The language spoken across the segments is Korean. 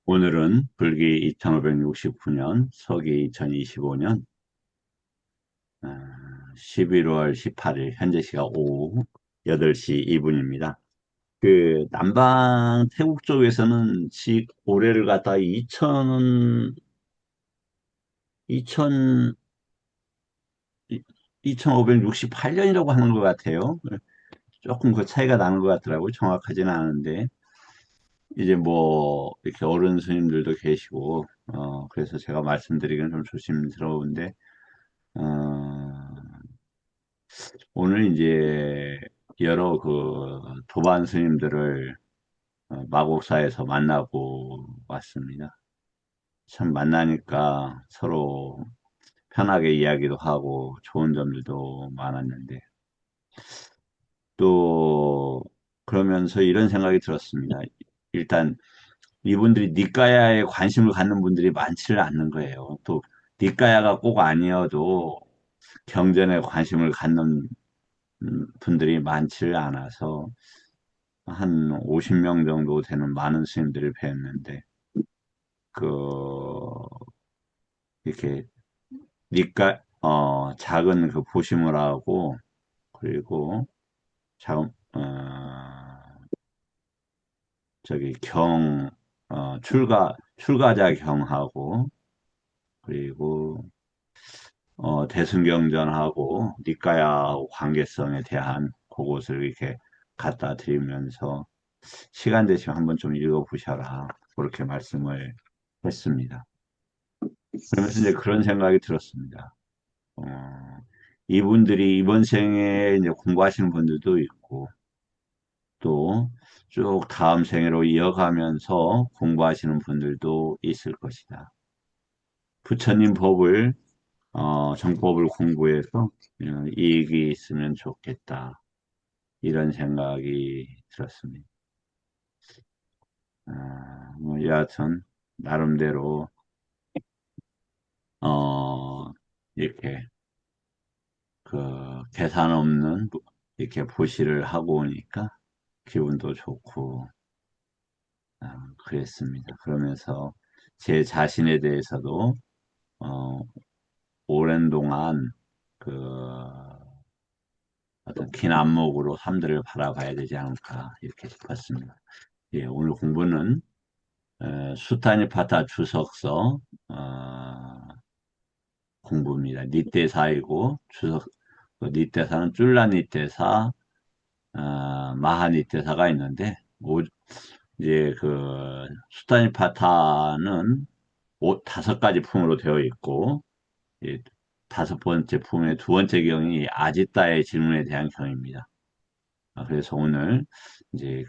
오늘은 불기 2569년, 서기 2025년 11월 18일, 현재 시각 오후 8시 2분입니다. 남방 태국 쪽에서는 올해를 갖다 2000, 2568년이라고 하는 것 같아요. 조금 그 차이가 나는 것 같더라고요. 정확하지는 않은데. 이제 뭐, 이렇게 어른 스님들도 계시고, 그래서 제가 말씀드리기는 좀 조심스러운데, 어, 오늘 이제 여러 도반 스님들을 마곡사에서 만나고 왔습니다. 참 만나니까 서로 편하게 이야기도 하고 좋은 점들도 많았는데 또 그러면서 이런 생각이 들었습니다. 일단 이분들이 니까야에 관심을 갖는 분들이 많지를 않는 거예요. 또 니까야가 꼭 아니어도 경전에 관심을 갖는 분들이 많지를 않아서 한 50명 정도 되는 많은 스님들을 뵀는데, 그, 이렇게, 작은 그 보심을 하고, 그리고, 작은, 저기, 출가자 경하고, 그리고, 대승경전하고, 니까야 관계성에 대한 그것을 이렇게 갖다 드리면서, 시간 되시면 한번 좀 읽어보셔라. 그렇게 말씀을 했습니다. 그러면서 이제 그런 생각이 들었습니다. 어, 이분들이 이번 생에 이제 공부하시는 분들도 있고, 또 쭉 다음 생애로 이어가면서 공부하시는 분들도 있을 것이다. 부처님 법을, 정법을 공부해서 이익이 있으면 좋겠다. 이런 생각이 들었습니다. 뭐 여하튼, 나름대로, 어, 이렇게 계산 없는 이렇게 보시를 하고 오니까 기분도 좋고 그랬습니다. 그러면서 제 자신에 대해서도 어, 오랜 동안 그 어떤 긴 안목으로 삶들을 바라봐야 되지 않을까 이렇게 싶었습니다. 예, 오늘 공부는 수타니파타 주석서 공부입니다. 니떼사이고 니떼사는 쫄라 니떼사, 마하 니떼사가 있는데 이제 수타니파타는 5가지 품으로 되어 있고, 이 5번째 품의 2번째 경이 아지따의 질문에 대한 경입니다. 그래서 오늘, 이제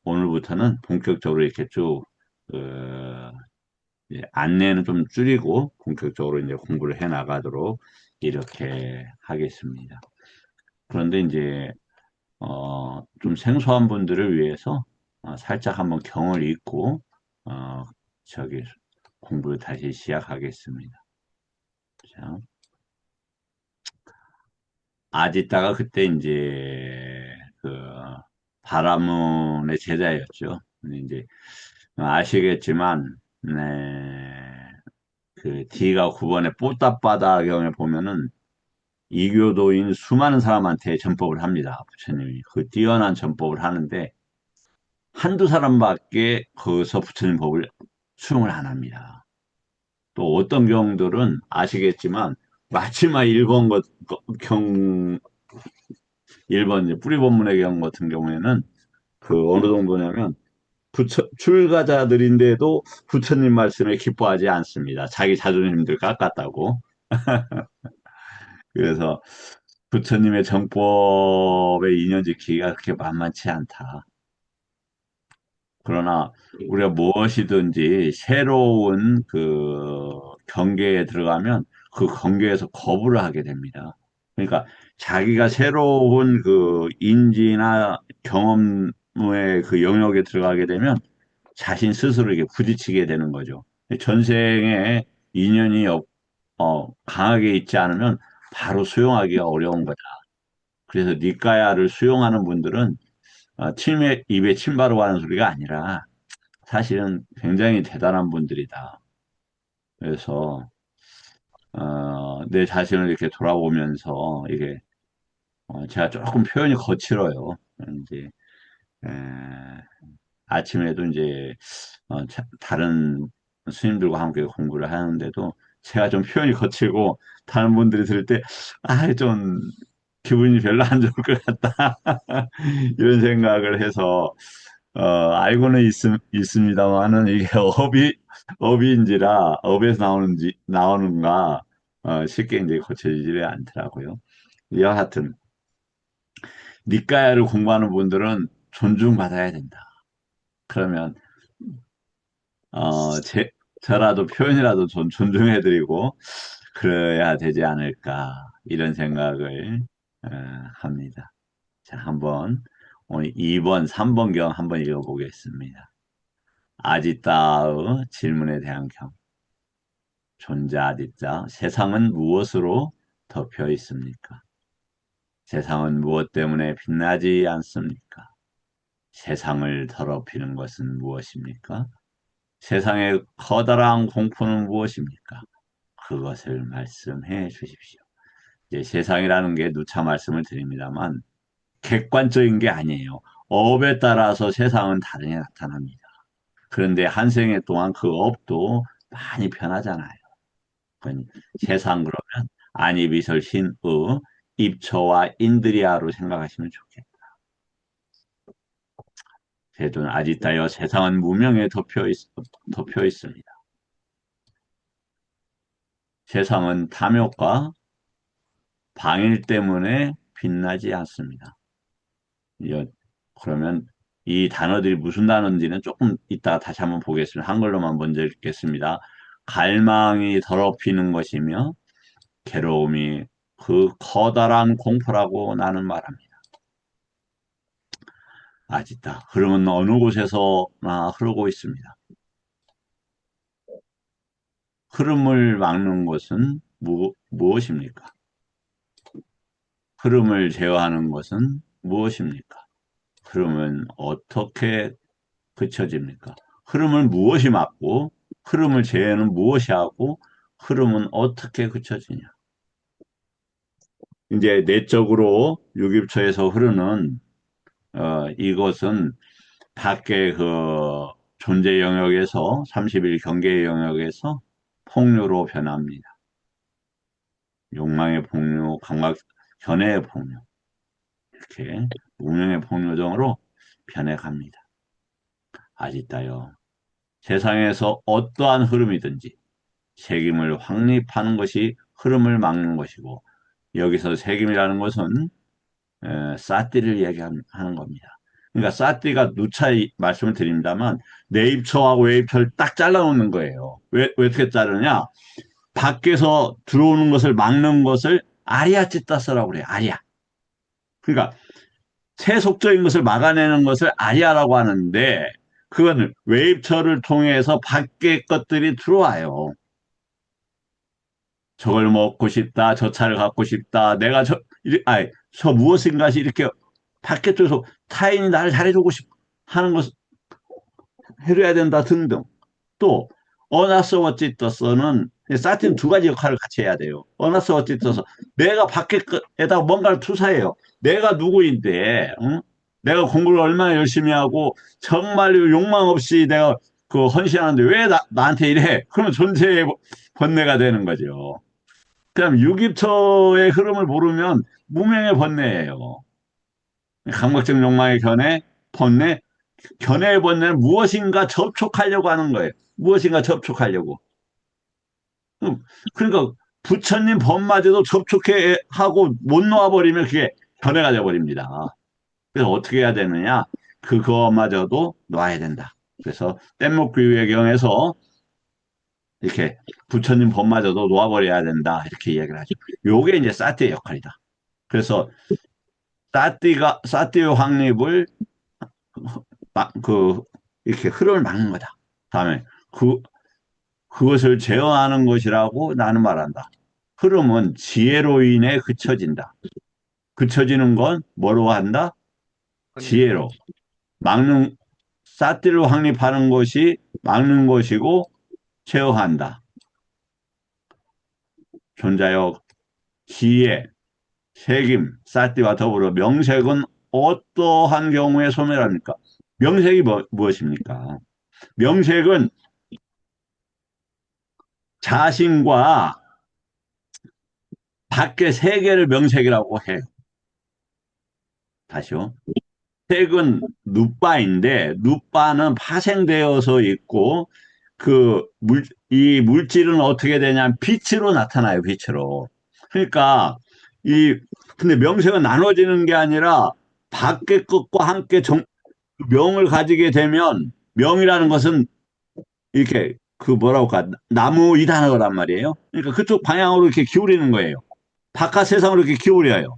오늘부터는 본격적으로 이렇게 쭉, 그, 이제 안내는 좀 줄이고, 본격적으로 이제 공부를 해 나가도록 이렇게 하겠습니다. 그런데 이제, 좀 생소한 분들을 위해서, 살짝 한번 경을 읽고, 어, 저기, 공부를 다시 시작하겠습니다. 자, 아지따가 그때 이제 바라문의 제자였죠. 근데 이제 아시겠지만, 네, D가 9번의 뽀따바다경에 보면은 이교도인 수많은 사람한테 전법을 합니다. 부처님이. 뛰어난 전법을 하는데 한두 사람밖에 거기서 부처님 법을 수용을 안 합니다. 또 어떤 경들은 아시겠지만 마지막 1번 이제 뿌리본문의 경우 같은 경우에는 어느 정도냐면 출가자들인데도 부처님 말씀에 기뻐하지 않습니다. 자기 자존심들 깎았다고. 그래서 부처님의 정법에 인연 지키기가 그렇게 만만치 않다. 그러나 우리가 무엇이든지 새로운 경계에 들어가면 그 경계에서 거부를 하게 됩니다. 그러니까 자기가 새로운 인지나 경험의 영역에 들어가게 되면 자신 스스로 이게 부딪히게 되는 거죠. 전생에 인연이 강하게 있지 않으면 바로 수용하기가 어려운 거다. 그래서 니까야를 수용하는 분들은 입에 침 바르고 하는 소리가 아니라 사실은 굉장히 대단한 분들이다. 그래서 내 자신을 이렇게 돌아보면서 이게 제가 조금 표현이 거칠어요. 이제 에, 아침에도 이제 다른 스님들과 함께 공부를 하는데도 제가 좀 표현이 거칠고 다른 분들이 들을 때, 좀 기분이 별로 안 좋을 것 같다. 이런 생각을 해서, 알고는 있습니다만은 이게 업인지라, 업에서 나오는가, 쉽게 이제 고쳐지지 않더라고요. 여하튼, 니까야를 공부하는 분들은 존중받아야 된다. 그러면 어, 제, 저라도 표현이라도 좀 존중해드리고 그래야 되지 않을까 이런 생각을 어, 합니다. 자, 오늘 2번, 3번경 한번 읽어보겠습니다. 아지따의 질문에 대한 경. 존재 아지따. 세상은 무엇으로 덮여 있습니까? 세상은 무엇 때문에 빛나지 않습니까? 세상을 더럽히는 것은 무엇입니까? 세상의 커다란 공포는 무엇입니까? 그것을 말씀해 주십시오. 이제 세상이라는 게 누차 말씀을 드립니다만 객관적인 게 아니에요. 업에 따라서 세상은 다르게 나타납니다. 그런데 한 생애 동안 그 업도 많이 변하잖아요. 세상 그러면 안이비설 신의 입처와 인드리아로 생각하시면 좋겠다. 세도는 아직다여 세상은 무명에 덮여 있습니다. 세상은 탐욕과 방일 때문에 빛나지 않습니다. 이- 그러면 이 단어들이 무슨 단어인지는 조금 이따가 다시 한번 보겠습니다. 한글로만 먼저 읽겠습니다. 갈망이 더럽히는 것이며 괴로움이 그 커다란 공포라고 나는 말합니다. 아직다. 흐름은 어느 곳에서나 흐르고 있습니다. 흐름을 막는 것은 무엇입니까? 흐름을 제어하는 것은 무엇입니까? 흐름은 어떻게 그쳐집니까? 흐름을 무엇이 막고 흐름을 제어는 무엇이 하고 흐름은 어떻게 그쳐지냐? 이제 내적으로 유깁처에서 흐르는 이것은 밖의 그 존재 영역에서 30일 경계 영역에서 폭류로 변합니다. 욕망의 폭류, 감각, 견해의 폭류, 이렇게 운명의 폭류 등으로 변해갑니다. 아직다요. 세상에서 어떠한 흐름이든지 책임을 확립하는 것이 흐름을 막는 것이고 여기서 책임이라는 것은 사띠를 얘기하는 겁니다. 그러니까 사띠가 누차 말씀을 드립니다만 내입처하고 외입처를 딱 잘라놓는 거예요. 왜 어떻게 자르냐? 밖에서 들어오는 것을 막는 것을 아리아찌따스라고 그래요. 아리아. 그러니까 세속적인 것을 막아내는 것을 아리아라고 하는데 그건 외입처를 통해서 밖의 것들이 들어와요. 저걸 먹고 싶다, 저 차를 갖고 싶다, 내가 저 무엇인가시 이렇게 밖에 쪽에서 타인이 나를 잘해주고 하는 것을 해줘야 된다 등등. 또, 어나서 어찌떠서는 사티는 두 가지 역할을 같이 해야 돼요. 어나서 어찌떠서 내가 밖에다 뭔가를 투사해요. 내가 누구인데, 응? 내가 공부를 얼마나 열심히 하고 정말 욕망 없이 내가 그 헌신하는데 왜 나한테 이래? 그러면 존재의 번뇌가 되는 거죠. 그럼 유기초의 흐름을 모르면 무명의 번뇌예요. 감각적 욕망의 번뇌, 견해의 번뇌는 무엇인가 접촉하려고 하는 거예요. 무엇인가 접촉하려고. 그러니까 부처님 법마저도 접촉해 하고 못 놓아버리면 그게 견해가 돼버립니다. 그래서 어떻게 해야 되느냐? 그거마저도 놔야 된다. 그래서 뗏목교육의 경에서 이렇게 부처님 법마저도 놓아버려야 된다. 이렇게 이야기를 하죠. 요게 이제 사티의 역할이다. 그래서 사띠의 확립을 그 이렇게 흐름을 막는 거다. 다음에 그 그것을 제어하는 것이라고 나는 말한다. 흐름은 지혜로 인해 그쳐진다. 그쳐지는 건 뭐로 한다? 확립. 지혜로. 막는 쌀띠를 확립하는 것이 막는 것이고 제어한다. 존자여 지혜, 책임, 쌀띠와 더불어 명색은 어떠한 경우에 소멸합니까? 명색이 무엇입니까? 명색은 자신과 밖의 세계를 명색이라고 해요. 다시요. 색은 누바인데 누바는 파생되어서 있고 이 물질은 어떻게 되냐면 빛으로 나타나요. 빛으로. 그러니까 이 근데 명색은 나눠지는 게 아니라 밖의 것과 함께 명을 가지게 되면 명이라는 것은 이렇게 뭐라고 할까 나무 이 단어란 말이에요. 그러니까 그쪽 방향으로 이렇게 기울이는 거예요. 바깥 세상으로 이렇게 기울여요.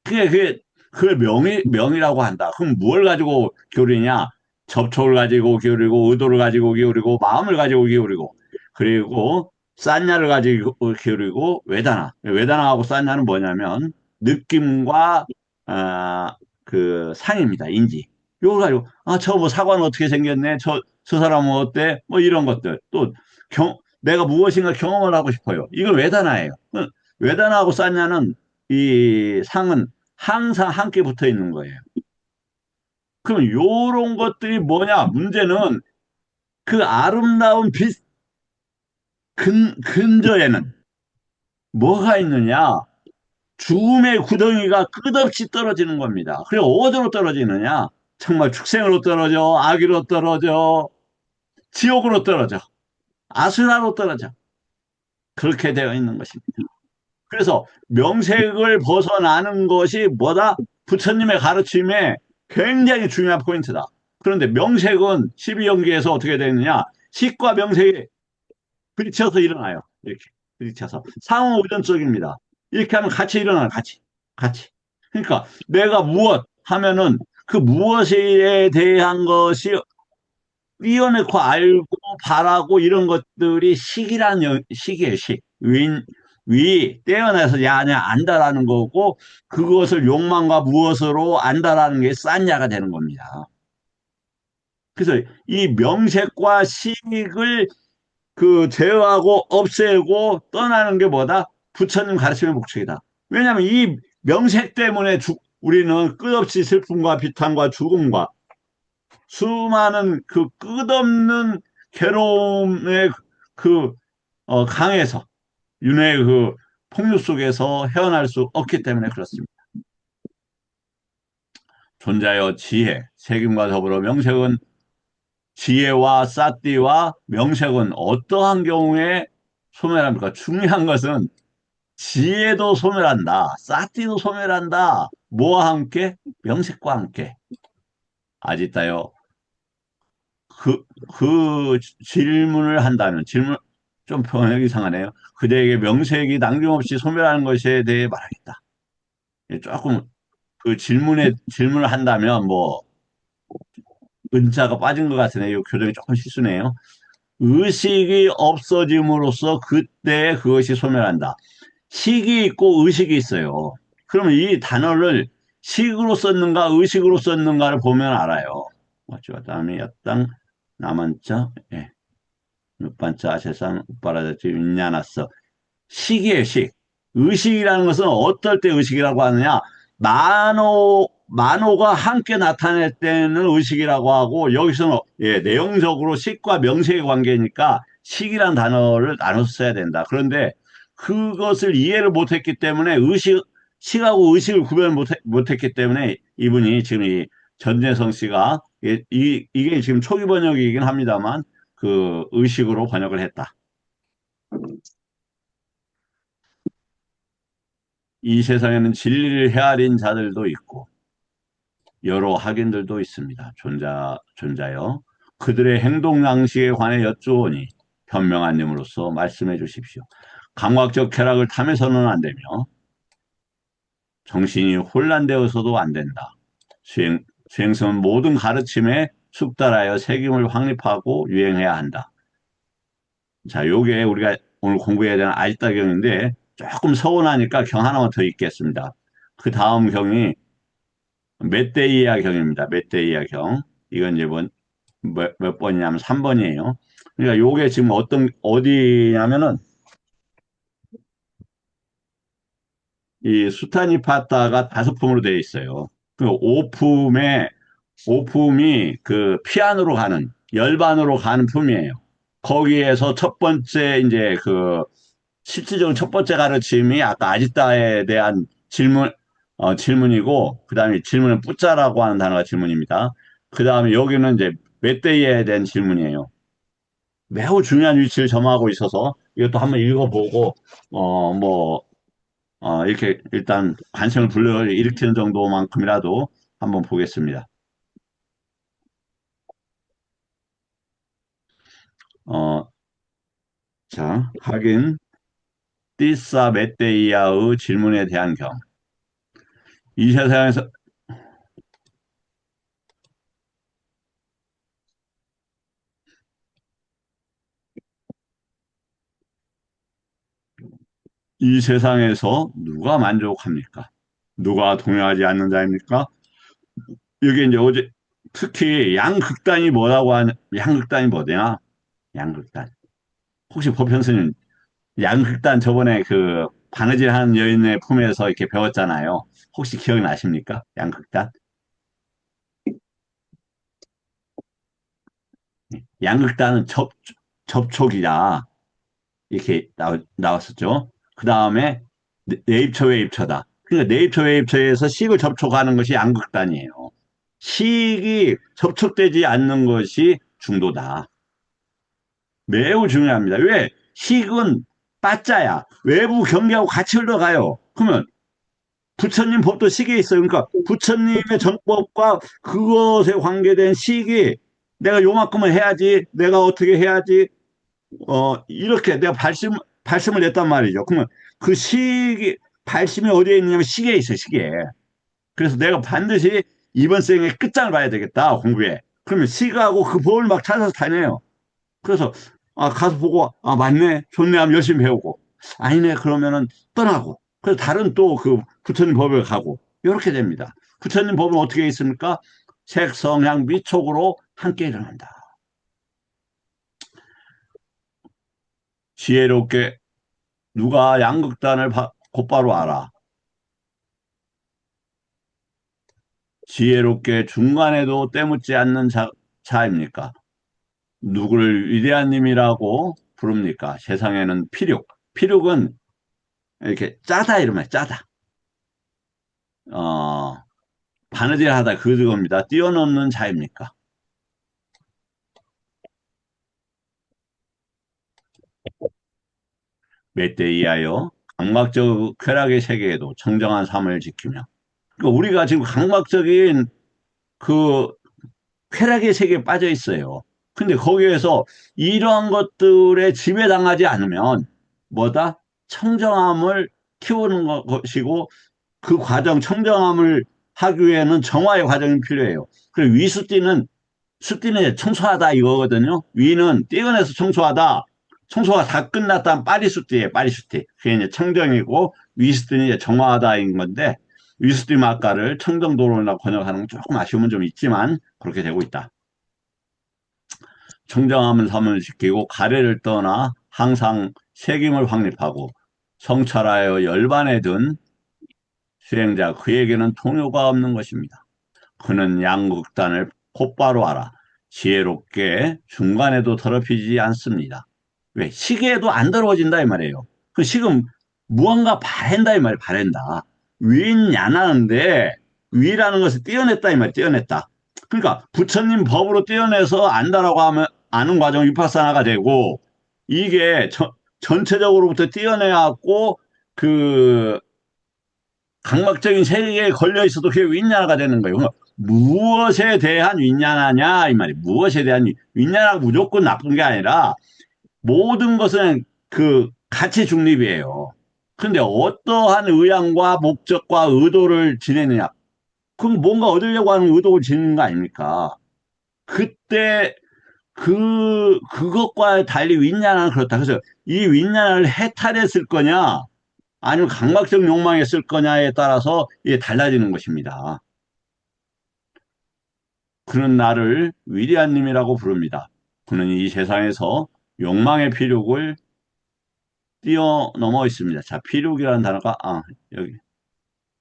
그게 그걸 명이라고 한다. 그럼 뭘 가지고 기울이냐? 접촉을 가지고 기울이고, 의도를 가지고 기울이고, 마음을 가지고 기울이고, 그리고 산냐를 가지고 기울이고, 외다나. 외다나하고 산냐는 뭐냐면, 느낌과, 아, 상입니다. 인지. 요걸 가지고, 저 뭐 사과는 어떻게 생겼네? 저 사람은 어때? 뭐 이런 것들. 또, 내가 무엇인가 경험을 하고 싶어요. 이걸 외다나예요. 외다나하고 산냐는 이 상은 항상 함께 붙어 있는 거예요. 그럼 요런 것들이 뭐냐? 문제는 그 아름다운 빛 근저에는 뭐가 있느냐? 죽음의 구덩이가 끝없이 떨어지는 겁니다. 그리고 어디로 떨어지느냐? 정말 축생으로 떨어져, 아기로 떨어져, 지옥으로 떨어져, 아수라로 떨어져. 그렇게 되어 있는 것입니다. 그래서 명색을 벗어나는 것이 뭐다? 부처님의 가르침에 굉장히 중요한 포인트다. 그런데 명색은 12연기에서 어떻게 되느냐? 식과 명색이 부딪혀서 일어나요. 이렇게 부딪혀서. 상호의존적입니다. 이렇게 하면 같이 일어나요. 같이. 같이. 그러니까 내가 무엇 하면은 그 무엇에 대한 것이 띄어놓고 알고 바라고 이런 것들이 식이에요, 식. 떼어내서 야냐 안다라는 거고 그것을 욕망과 무엇으로 안다라는 게 싼야가 되는 겁니다. 그래서 이 명색과 식을 제어하고 없애고 떠나는 게 뭐다? 부처님 가르침의 목적이다. 왜냐하면 이 명색 때문에 우리는 끝없이 슬픔과 비탄과 죽음과 수많은 끝없는 괴로움의 그 강에서 윤회의 폭류 속에서 헤어날 수 없기 때문에 그렇습니다. 존자여 지혜, 책임과 더불어 명색은 지혜와 사띠와 명색은 어떠한 경우에 소멸합니까? 중요한 것은 지혜도 소멸한다. 사띠도 소멸한다. 뭐와 함께? 명색과 함께. 아직다요. 질문을 한다면, 좀 표현하기 이상하네요. 그대에게 명색이 남김없이 소멸하는 것에 대해 말하겠다. 조금 질문을 한다면, 은자가 빠진 것 같으네요. 이 교정이 조금 실수네요. 의식이 없어짐으로써 그때 그것이 소멸한다. 식이 있고 의식이 있어요. 그러면 이 단어를 식으로 썼는가 의식으로 썼는가를 보면 알아요. 맞죠? 다음에 야땅 남한자 예. 육반자 아세상 우빠라자지 윈냐났어. 식이에요, 식. 의식이라는 것은 어떨 때 의식이라고 하느냐? 만호가 함께 나타낼 때는 의식이라고 하고, 여기서는, 내용적으로 식과 명색의 관계니까 식이란 단어를 나눠서 써야 된다. 그런데 그것을 이해를 못했기 때문에 식하고 의식을 구별 못했기 때문에 이분이 지금 이 전재성 씨가, 이게 지금 초기 번역이긴 합니다만, 의식으로 번역을 했다. 이 세상에는 진리를 헤아린 자들도 있고 여러 학인들도 있습니다. 존자여 그들의 행동 양식에 관해 여쭈오니 현명한 님으로서 말씀해 주십시오. 감각적 쾌락을 탐해서는 안 되며 정신이 혼란되어서도 안 된다. 수행성은 모든 가르침에 숙달하여 책임을 확립하고 유행해야 한다. 자, 요게 우리가 오늘 공부해야 되는 아지따경인데 조금 서운하니까 경 하나만 더 읽겠습니다. 그 다음 경이 메테이아 경입니다. 메테이아 경. 이건 이제 몇 번이냐면 3번이에요. 그러니까 요게 지금 어디냐면은 이 수타니파타가 다섯 품으로 되어 있어요. 그 오품이 그 피안으로 가는, 열반으로 가는 품이에요. 거기에서 첫 번째, 이제 실질적으로 첫 번째 가르침이 아까 아지따에 대한 질문이고, 그 다음에 질문은 뿌짜라고 하는 단어가 질문입니다. 그 다음에 여기는 이제 멧돼지에 대한 질문이에요. 매우 중요한 위치를 점하고 있어서 이것도 한번 읽어보고, 뭐, 이렇게 일단 관심을 불러일으키는 정도만큼이라도 한번 보겠습니다. 어, 자, 하긴, 띠싸 메떼이아의 질문에 대한 경. 이 세상에서, 이 세상에서 누가 만족합니까? 누가 동요하지 않는 자입니까? 이게 이제 어제, 특히 양극단이 뭐냐? 양극단. 혹시 보편스님, 양극단 저번에 그 바느질 하는 여인의 품에서 이렇게 배웠잖아요. 혹시 기억나십니까? 양극단? 양극단은 접촉이다. 이렇게 나왔었죠. 그 다음에 네입처 웨입처다. 그러니까 네입처 웨입처에서 식을 접촉하는 것이 양극단이에요. 식이 접촉되지 않는 것이 중도다. 매우 중요합니다. 왜? 식은 빠짜야. 외부 경계하고 같이 흘러가요. 그러면 부처님 법도 식에 있어요. 그러니까 부처님의 정법과 그것에 관계된 식이 내가 요만큼은 해야지, 내가 어떻게 해야지, 이렇게 내가 발심을 냈단 말이죠. 그러면 그 발심이 어디에 있느냐면 시계에 있어요, 시계에. 그래서 내가 반드시 이번 생에 끝장을 봐야 되겠다, 공부에. 그러면 시가하고 그 법을 막 찾아서 다녀요. 그래서, 가서 보고, 맞네, 좋네 하면 열심히 배우고. 아니네, 그러면은 떠나고. 그래서 다른 또 그 부처님 법을 가고. 이렇게 됩니다. 부처님 법은 어떻게 있습니까? 색성향 미촉으로 함께 일어난다. 지혜롭게 누가 양극단을 곧바로 알아. 지혜롭게 중간에도 때묻지 않는 자입니까? 누구를 위대한 님이라고 부릅니까? 세상에는 필욕. 필욕은 이렇게 짜다 이러면 짜다. 어, 바느질하다 그겁니다. 뛰어넘는 자입니까? 메테이하여 강박적 쾌락의 세계에도 청정한 삶을 지키며. 그러니까 우리가 지금 강박적인 그 쾌락의 세계에 빠져 있어요. 근데 거기에서 이러한 것들에 지배당하지 않으면 뭐다? 청정함을 키우는 것이고 그 과정, 청정함을 하기 위해는 정화의 과정이 필요해요. 그리고 숫띠는 청소하다 이거거든요. 위는 띄어내서 청소하다. 청소가 다 끝났다면 파리수띠예요, 파리수띠. 그게 이제 청정이고 위수띠는 이제 정화하다인 건데 위수띠 마가를 청정도로라고 번역하는 건 조금 아쉬움은 좀 있지만 그렇게 되고 있다. 청정함을 삼을 지키고 가래를 떠나 항상 책임을 확립하고 성찰하여 열반에 든 수행자 그에게는 통효가 없는 것입니다. 그는 양극단을 곧바로 알아 지혜롭게 중간에도 더럽히지 않습니다. 왜? 시계에도 안 더러워진다 이 말이에요. 그 식은 무언가 바랜다 이 말이에요. 바랜다. 위인야나는데 위라는 것을 떼어냈다 이 말이에요. 떼어냈다. 그러니까 부처님 법으로 떼어내서 안다라고 하면 아는 과정 위파사나가 되고 이게 전체적으로부터 떼어내갖고 그 강박적인 세계에 걸려 있어도 그게 윈냐가 되는 거예요. 그러니까 무엇에 대한 윈냐냐 이 말이 무엇에 대한 윈냐가 무조건 나쁜 게 아니라 모든 것은 그 가치 중립이에요. 근데 어떠한 의향과 목적과 의도를 지내느냐. 그럼 뭔가 얻으려고 하는 의도를 지니는 거 아닙니까? 그때 그것과 달리 윈냐는 그렇다. 그래서 이 윈냐를 해탈했을 거냐, 아니면 강박적 욕망했을 거냐에 따라서 이게 달라지는 것입니다. 그는 나를 위대한 님이라고 부릅니다. 그는 이 세상에서 욕망의 피륙을 뛰어넘어 있습니다. 자, 피륙이라는 단어가, 여기,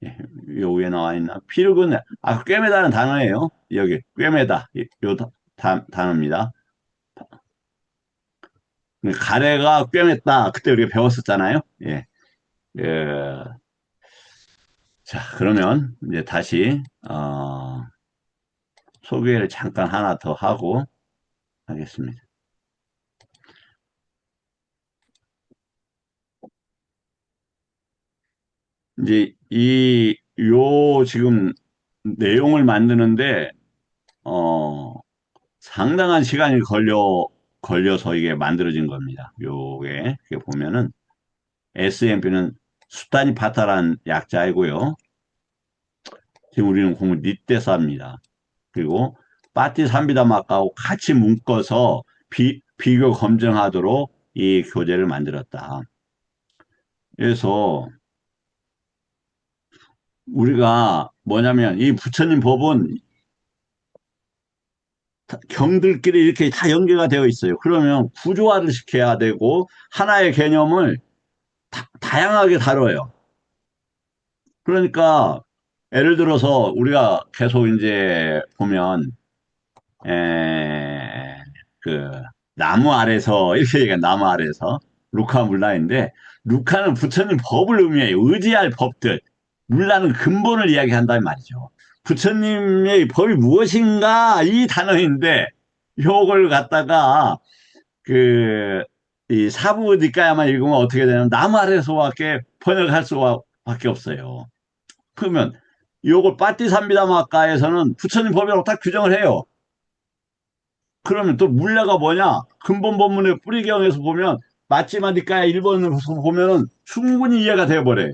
예, 요 위에 나와 있나? 피륙은, 꿰매다는 단어예요. 여기, 꿰매다. 요 단어입니다. 가래가 꿰맸다. 그때 우리가 배웠었잖아요. 예. 예. 자, 그러면 이제 다시, 소개를 잠깐 하나 더 하고 하겠습니다. 이제 지금 내용을 만드는데, 어, 상당한 시간이 걸려서 이게 만들어진 겁니다. 이게 보면은 SMP는 수타니 파타란 약자이고요. 지금 우리는 공부 닛대사입니다. 그리고 파티 삼비다마하고 같이 묶어서 비교 검증하도록 이 교재를 만들었다. 그래서 우리가 뭐냐면 이 부처님 법은 경들끼리 이렇게 다 연계가 되어 있어요. 그러면 구조화를 시켜야 되고 하나의 개념을 다양하게 다뤄요. 그러니까 예를 들어서 우리가 계속 이제 보면 에, 그 나무 아래서 이렇게 얘기해 나무 아래서 루카 물라인데 루카는 부처님 법을 의미해요. 의지할 법들. 물라는 근본을 이야기한다는 말이죠. 부처님의 법이 무엇인가 이 단어인데 요걸 갖다가 그 이 사부 니까야만 읽으면 어떻게 되냐면 나무 아래서밖에 번역할 수밖에 없어요. 그러면 요걸 빠띠삼비다마가에서는 부처님 법이라고 딱 규정을 해요. 그러면 또 물ля가 뭐냐? 근본 본문의 뿌리경에서 보면 마찌마니까야 1번에서 보면은 충분히 이해가 되어버려요.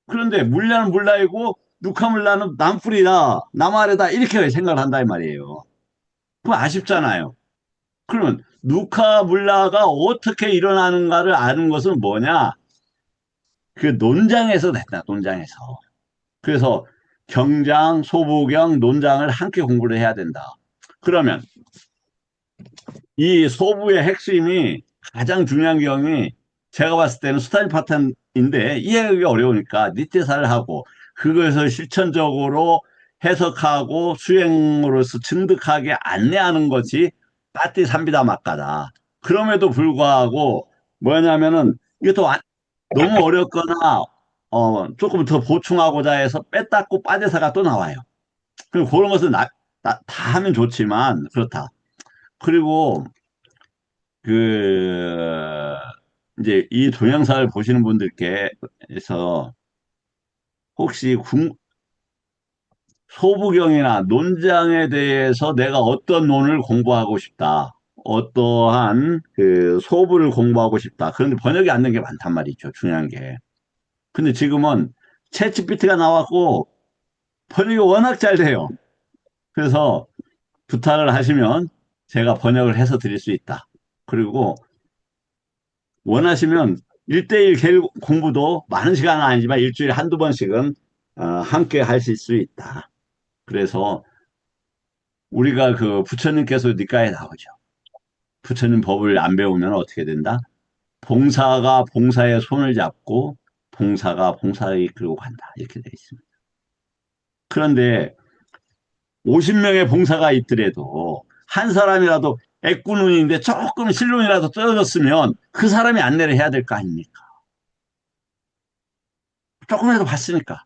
그런데 물ля는 물라이고 누카물라는 남뿌리다, 남아래다 이렇게 생각을 한다 이 말이에요. 그럼 아쉽잖아요. 그러면 누카물라가 어떻게 일어나는가를 아는 것은 뭐냐? 그 논장에서 됐다, 논장에서. 그래서 경장, 소부경, 논장을 함께 공부를 해야 된다. 그러면 이 소부의 핵심이 가장 중요한 경이 제가 봤을 때는 스타일 파탄인데 이해하기 어려우니까 니테사를 하고 그것을 실천적으로 해석하고 수행으로서 진득하게 안내하는 것이 빠띠 삼비다 막가다. 그럼에도 불구하고 뭐냐면은 이게 또 너무 어렵거나 조금 더 보충하고자 해서 빼닦고 빠데사가 또 나와요. 그리고 그런 것은 다 하면 좋지만 그렇다. 그리고 그 이제 이 동영상을 보시는 분들께서 혹시 소부경이나 논장에 대해서 내가 어떤 논을 공부하고 싶다. 어떠한 그 소부를 공부하고 싶다. 그런데 번역이 안 된 게 많단 말이죠. 중요한 게. 근데 지금은 챗GPT가 나왔고 번역이 워낙 잘 돼요. 그래서 부탁을 하시면 제가 번역을 해서 드릴 수 있다. 그리고 원하시면 1대1 공부도 많은 시간은 아니지만 일주일에 한두 번씩은 함께 하실 수 있다. 그래서 우리가 그 부처님께서 니까에 나오죠. 부처님 법을 안 배우면 어떻게 된다? 봉사가 봉사의 손을 잡고 봉사가 봉사를 이끌고 간다. 이렇게 되어 있습니다. 그런데 50명의 봉사가 있더라도 한 사람이라도 애꾸눈인데 조금 실눈이라도 떨어졌으면 그 사람이 안내를 해야 될 거 아닙니까? 조금이라도 봤으니까.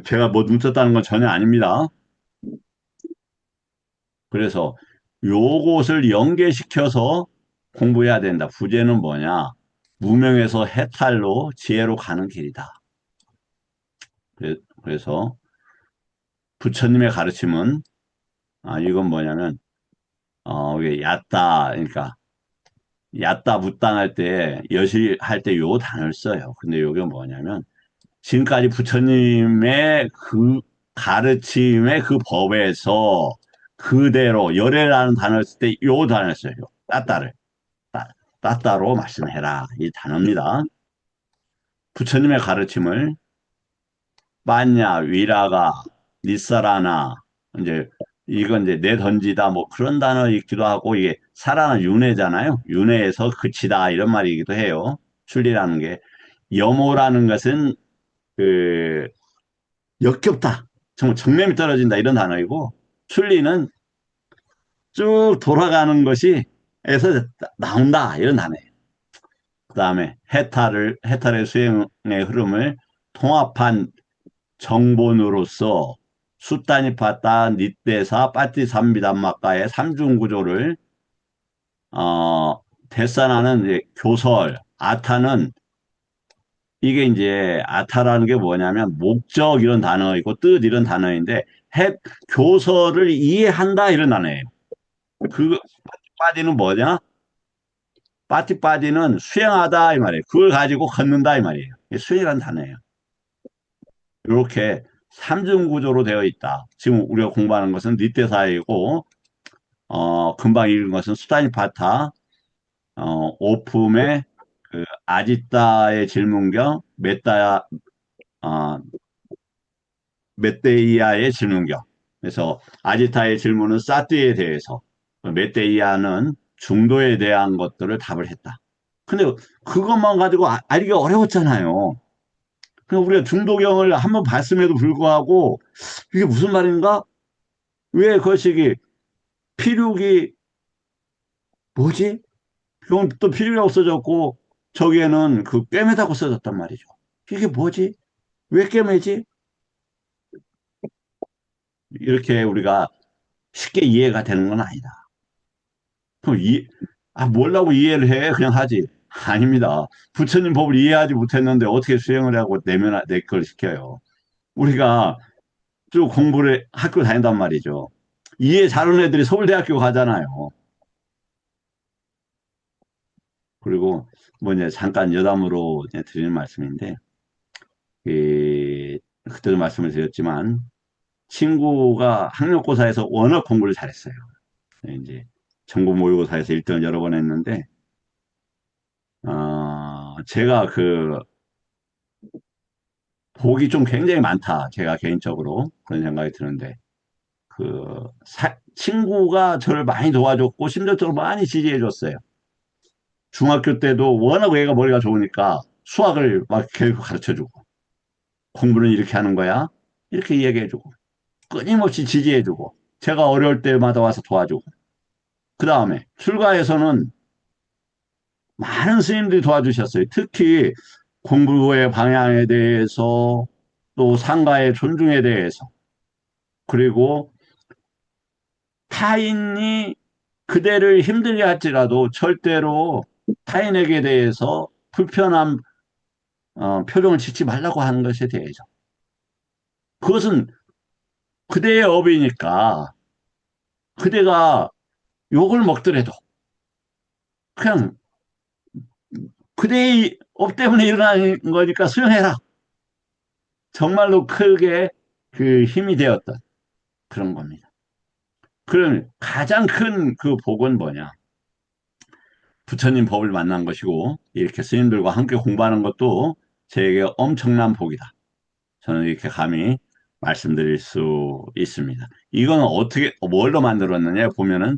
제가 뭐 훔쳤다는 건 전혀 아닙니다. 그래서 요것을 연계시켜서 공부해야 된다. 부제는 뭐냐? 무명에서 해탈로 지혜로 가는 길이다. 그래서 부처님의 가르침은 이건 뭐냐면 이게 얕다 그러니까 얕다 묻당할 때 여실할 때 요 단어를 써요. 근데 요게 뭐냐면 지금까지 부처님의 그 가르침의 그 법에서 그대로 열애라는 단어를 쓸 때 요 단어를 써요. 따따를. 따따로 말씀해라. 이 단어입니다. 부처님의 가르침을 빠냐, 위라가, 니사라나, 이제, 이건 이제 내 던지다, 뭐 그런 단어 있기도 하고, 이게 사라는 윤회잖아요. 윤회에서 그치다, 이런 말이기도 해요. 출리라는 게. 여모라는 것은, 그, 역겹다. 정말 정면이 떨어진다, 이런 단어이고, 출리는 쭉 돌아가는 것이, 에서 나온다, 이런 단어예요. 그 다음에 해탈의 수행의 흐름을 통합한 정본으로서 수타니파타 니떼사 빠티삼비담마가의 삼중 구조를 데사나는 이제 교설, 아타는 이게 이제 아타라는 게 뭐냐면 목적 이런 단어이고 뜻 이런 단어인데 교설을 이해한다 이런 단어예요. 그 빠디는 뭐냐? 빠티빠디는 수행하다 이 말이에요. 그걸 가지고 걷는다 이 말이에요. 수행이라는 단어예요. 이렇게 삼중 구조로 되어 있다. 지금 우리가 공부하는 것은 니테사이고 금방 읽은 것은 수다니파타, 오품의 그 아지따의 질문경, 어, 메테이아의 질문경. 그래서 아지타의 질문은 사티에 대해서, 메테이아는 중도에 대한 것들을 답을 했다. 근데 그것만 가지고 알기 어려웠잖아요. 그냥 우리가 중도경을 한번 봤음에도 불구하고 이게 무슨 말인가? 왜 거시기 필육이 뭐지? 그건 또 필육이 없어졌고 저기에는 그 꿰매다고 써졌단 말이죠. 이게 뭐지? 왜 꿰매지? 이렇게 우리가 쉽게 이해가 되는 건 아니다. 그럼 뭐라고 이해를 해? 그냥 하지. 아닙니다. 부처님 법을 이해하지 못했는데 어떻게 수행을 하고 내 걸 시켜요. 우리가 쭉 공부를 학교 다닌단 말이죠. 이해 잘하는 애들이 서울대학교 가잖아요. 그리고 뭐 이제 잠깐 여담으로 이제 드리는 말씀인데, 그때도 말씀을 드렸지만, 친구가 학력고사에서 워낙 공부를 잘했어요. 이제 전국 모의고사에서 1등을 여러 번 했는데, 제가 복이 좀 굉장히 많다. 제가 개인적으로 그런 생각이 드는데, 친구가 저를 많이 도와줬고, 심적으로 많이 지지해줬어요. 중학교 때도 워낙 애가 머리가 좋으니까 수학을 막 계속 가르쳐주고, 공부는 이렇게 하는 거야. 이렇게 이야기해주고, 끊임없이 지지해주고, 제가 어려울 때마다 와서 도와주고, 그 다음에 출가에서는 많은 스님들이 도와주셨어요. 특히 공부의 방향에 대해서, 또 상가의 존중에 대해서, 그리고 타인이 그대를 힘들게 할지라도 절대로 타인에게 대해서 불편한 표정을 짓지 말라고 하는 것에 대해서. 그것은 그대의 업이니까 그대가 욕을 먹더라도 그냥 그대의 업 때문에 일어나는 거니까 수용해라. 정말로 크게 그 힘이 되었던 그런 겁니다. 그럼 가장 큰 그 복은 뭐냐? 부처님 법을 만난 것이고 이렇게 스님들과 함께 공부하는 것도 제게 엄청난 복이다. 저는 이렇게 감히 말씀드릴 수 있습니다. 이거는 어떻게 뭘로 만들었느냐 보면은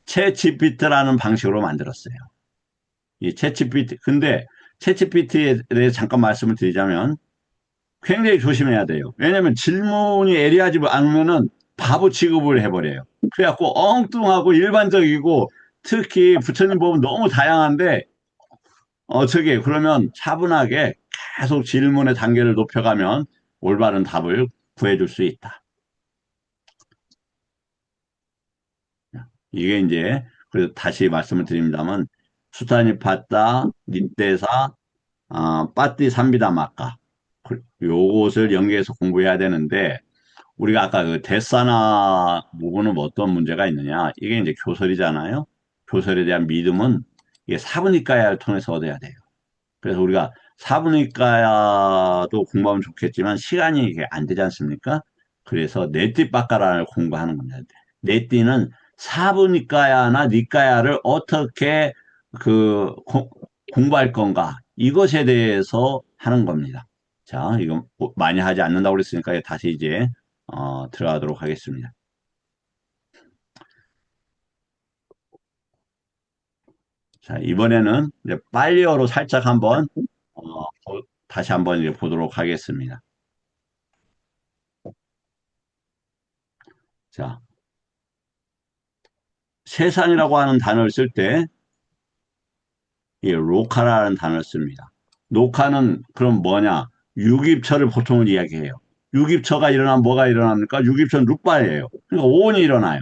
챗GPT라는 방식으로 만들었어요. 이 챗GPT 근데 챗GPT에 대해 잠깐 말씀을 드리자면 굉장히 조심해야 돼요. 왜냐하면 질문이 애리하지 않으면은 바보 취급을 해버려요. 그래갖고 엉뚱하고 일반적이고 특히 부처님 법은 너무 다양한데 그러면 차분하게 계속 질문의 단계를 높여가면 올바른 답을 구해줄 수 있다. 이게 이제 그래서 다시 말씀을 드립니다만 수타니파타 닌데사 빠띠 삼비다 마까 요것을 연계해서 공부해야 되는데 우리가 아까 그 데사나 부분은 어떤 문제가 있느냐 이게 이제 교설이잖아요. 교설에 대한 믿음은 이게 사부니까야를 통해서 얻어야 돼요. 그래서 우리가 사부니까야도 공부하면 좋겠지만 시간이 이게 안 되지 않습니까? 그래서 네띠빠까라를 공부하는 겁니다. 네띠는 사부니까야나 니까야를 어떻게 공부할 건가 이것에 대해서 하는 겁니다. 자, 이거 많이 하지 않는다고 그랬으니까 다시 이제, 들어가도록 하겠습니다. 자, 이번에는 이제 빨리어로 살짝 한번, 다시 한번 이제 보도록 하겠습니다. 자, 세상이라고 하는 단어를 쓸 때, 이 로카라는 단어를 씁니다. 로카는 그럼 뭐냐? 유깁처를 보통은 이야기해요. 유깁처가 일어나면 뭐가 일어납니까? 유깁처는 룩발이에요. 그러니까 오온이 일어나요.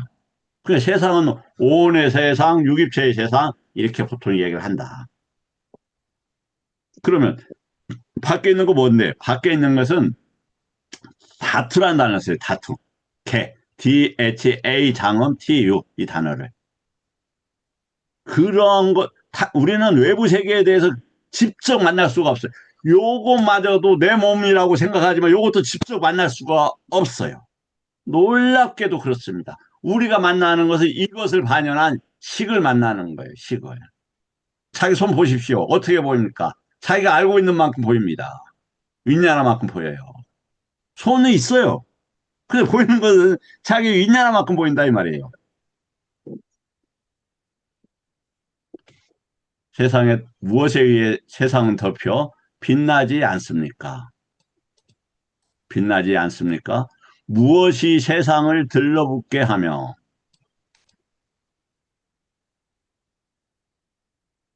그러니까 세상은 오온의 세상, 유깁체의 세상, 이렇게 보통 이야기를 한다. 그러면 밖에 있는 거 뭔데? 밖에 있는 것은 다투라는 단어를 써요. 다투. 개. DHA 장음 TU 이 단어를. 그런 것, 우리는 외부 세계에 대해서 직접 만날 수가 없어요. 요것마저도 내 몸이라고 생각하지만 요것도 직접 만날 수가 없어요. 놀랍게도 그렇습니다. 우리가 만나는 것은 이것을 반영한 식을 만나는 거예요. 식을. 자기 손 보십시오. 어떻게 보입니까? 자기가 알고 있는 만큼 보입니다. 윈냐나만큼 보여요. 손은 있어요. 근데 보이는 것은 자기 윈냐나만큼 보인다 이 말이에요. 세상에 무엇에 의해 세상은 덮여 빛나지 않습니까? 빛나지 않습니까? 무엇이 세상을 들러붙게 하며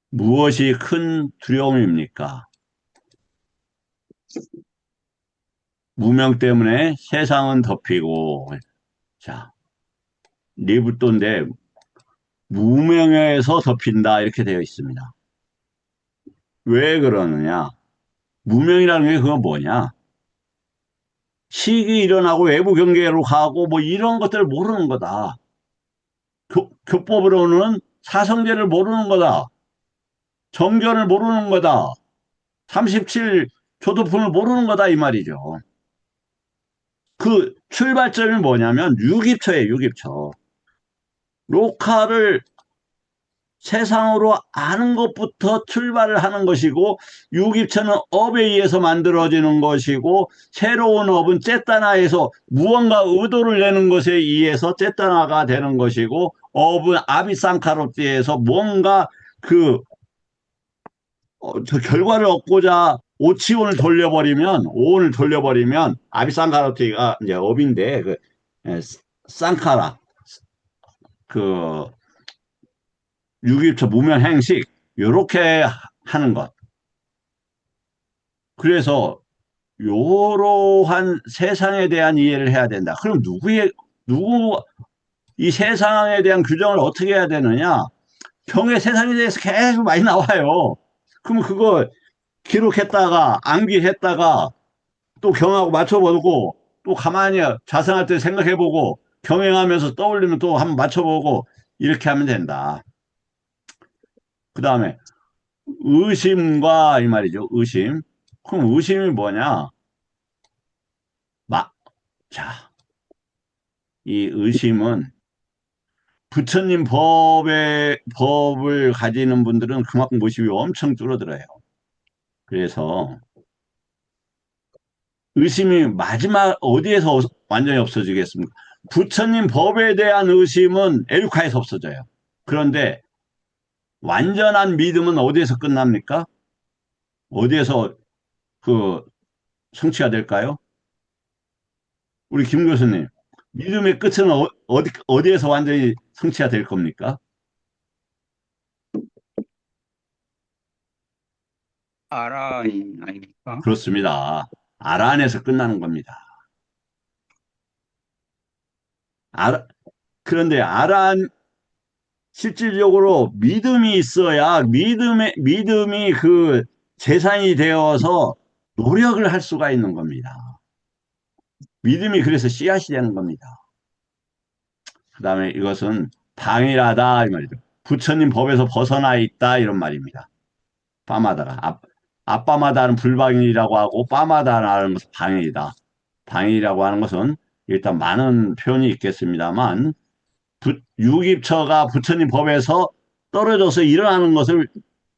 무엇이 큰 두려움입니까? 무명 때문에 세상은 덮이고 자 리부또인데 무명에서 덮인다 이렇게 되어 있습니다. 왜 그러느냐? 무명이라는 게 그건 뭐냐? 식이 일어나고 외부 경계로 가고 뭐 이런 것들을 모르는 거다. 교법으로는 사성제를 모르는 거다. 정견을 모르는 거다. 37 조도품을 모르는 거다 이 말이죠. 그 출발점이 뭐냐면 유깁처예요. 유깁처. 로카를 세상으로 아는 것부터 출발을 하는 것이고 유깁처는 업에 의해서 만들어지는 것이고 새로운 업은 쨌다나에서 무언가 의도를 내는 것에 의해서 쨌다나가 되는 것이고 업은 아비상카로띠에서 뭔가 그 저 결과를 얻고자 오온을 돌려버리면 아비상카로띠가 이제 업인데 그 상카라 그 유기체 무명 행식 요렇게 하는 것. 그래서 요러한 세상에 대한 이해를 해야 된다. 그럼 누구 이 세상에 대한 규정을 어떻게 해야 되느냐? 경의 세상에 대해서 계속 많이 나와요. 그러면 그거 기록했다가 암기했다가 또 경하고 맞춰보고 또 가만히 자생할 때 생각해보고 경행하면서 떠올리면 또 한번 맞춰보고 이렇게 하면 된다. 그 다음에 의심과 이 말이죠. 의심. 그럼 의심이 뭐냐? 마, 자, 이 의심은 부처님 법을 가지는 분들은 그만큼 의심이 엄청 줄어들어요. 그래서 의심이 마지막 어디에서 완전히 없어지겠습니까? 부처님 법에 대한 의심은 에루카에서 없어져요. 그런데 완전한 믿음은 어디에서 끝납니까? 어디에서 그 성취가 될까요? 우리 김 교수님, 믿음의 끝은 어디에서 완전히 성취가 될 겁니까? 아라인 아닙니까? 그렇습니다. 아란에서 끝나는 겁니다. 아, 그런데 아란 실질적으로 믿음이 있어야 믿음이 그 재산이 되어서 노력을 할 수가 있는 겁니다. 믿음이 그래서 씨앗이 되는 겁니다. 그 다음에 이것은 방일하다 이 말이죠. 부처님 법에서 벗어나 있다 이런 말입니다. 빠마다가 아빠마다는 불방일이라고 하고 빠마다라는 것은 방일이다. 방일이라고 하는 것은 일단 많은 표현이 있겠습니다만 유깁처가 부처님 법에서 떨어져서 일어나는 것을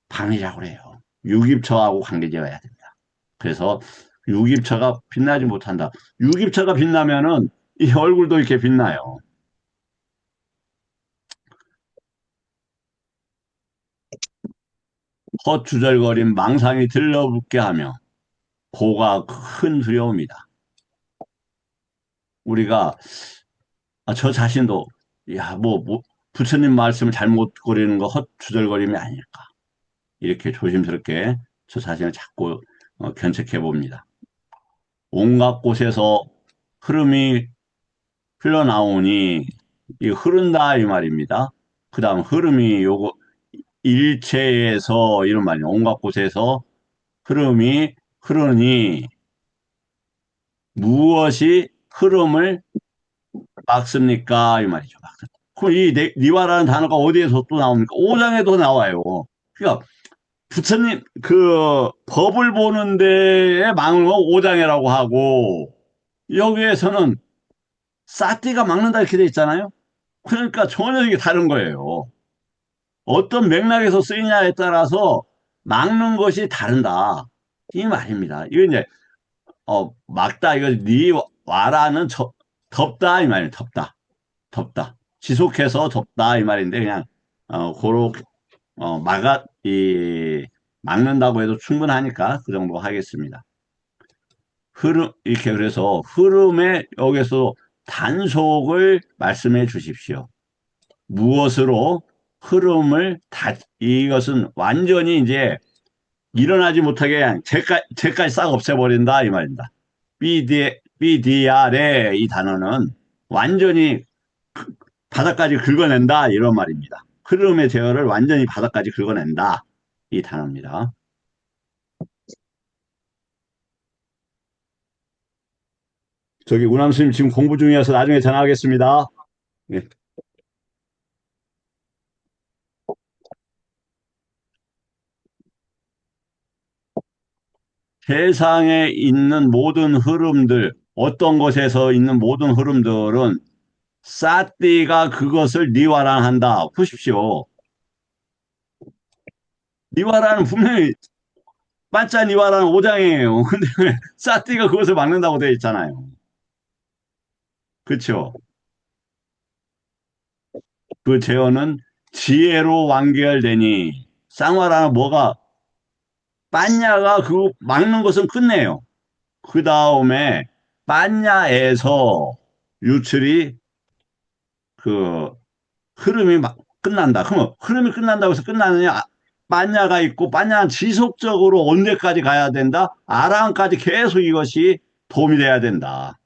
방이라고 해요. 유깁처하고 관계되어야 됩니다. 그래서 유깁차가 빛나지 못한다. 유깁차가 빛나면은 이 얼굴도 이렇게 빛나요. 헛주절거림 망상이 들러붙게 하며 고가 큰 두려움이다. 우리가 저 자신도 야, 부처님 말씀을 잘못 거리는 거 헛주절거림이 아닐까. 이렇게 조심스럽게 저 자신을 자꾸 견책해 봅니다. 온갖 곳에서 흐름이 흘러나오니 이 흐른다 이 말입니다. 그 다음 흐름이 요거 일체에서 이런 말이에요. 온갖 곳에서 흐름이 흐르니 무엇이 흐름을 막습니까? 이 말이죠. 그럼 이 니와라는 단어가 어디에서 또 나옵니까? 오장에도 나와요. 그러니까 부처님 그 법을 보는 데에 막는 거 오장이라고 하고 여기에서는 사띠가 막는다 이렇게 돼 있잖아요. 그러니까 전혀 이게 다른 거예요. 어떤 맥락에서 쓰이냐에 따라서 막는 것이 다른다. 이 말입니다. 이거 이제 막다 이거 니 와라는 덥다 이 말이에요. 덥다. 덥다. 지속해서 덥다 이 말인데 그냥 고렇게 막는다고 해도 충분하니까 그 정도 하겠습니다. 흐름 이렇게 그래서 흐름에 여기서 단속을 말씀해 주십시오. 무엇으로 흐름을 이것은 완전히 이제 일어나지 못하게 그냥 죄까지 싹 없애버린다 이 말입니다. BDR의 이 단어는 완전히 바닥까지 긁어낸다 이런 말입니다. 흐름의 제어를 완전히 바닥까지 긁어낸다 이 단어입니다. 저기 우남 스님 지금 공부 중이어서 나중에 전화하겠습니다. 예. 세상에 있는 모든 흐름들, 어떤 곳에서 있는 모든 흐름들은 사띠가 그것을 니와란한다. 보십시오. 니와란은 분명히 반짜 니와란은 오장이에요. 근데 왜 사띠가 그것을 막는다고 되어 있잖아요. 그렇죠? 그 제어는 지혜로 완결되니 쌍화라는 뭐가 빠냐가 그 막는 것은 끝내요. 그 다음에 빠냐에서 유출이 그 흐름이 막 끝난다. 그러면 흐름이 끝난다고 해서 끝나느냐? 빠냐가 있고 빠냐는 지속적으로 언제까지 가야 된다? 아라한까지 계속 이것이 도움이 돼야 된다.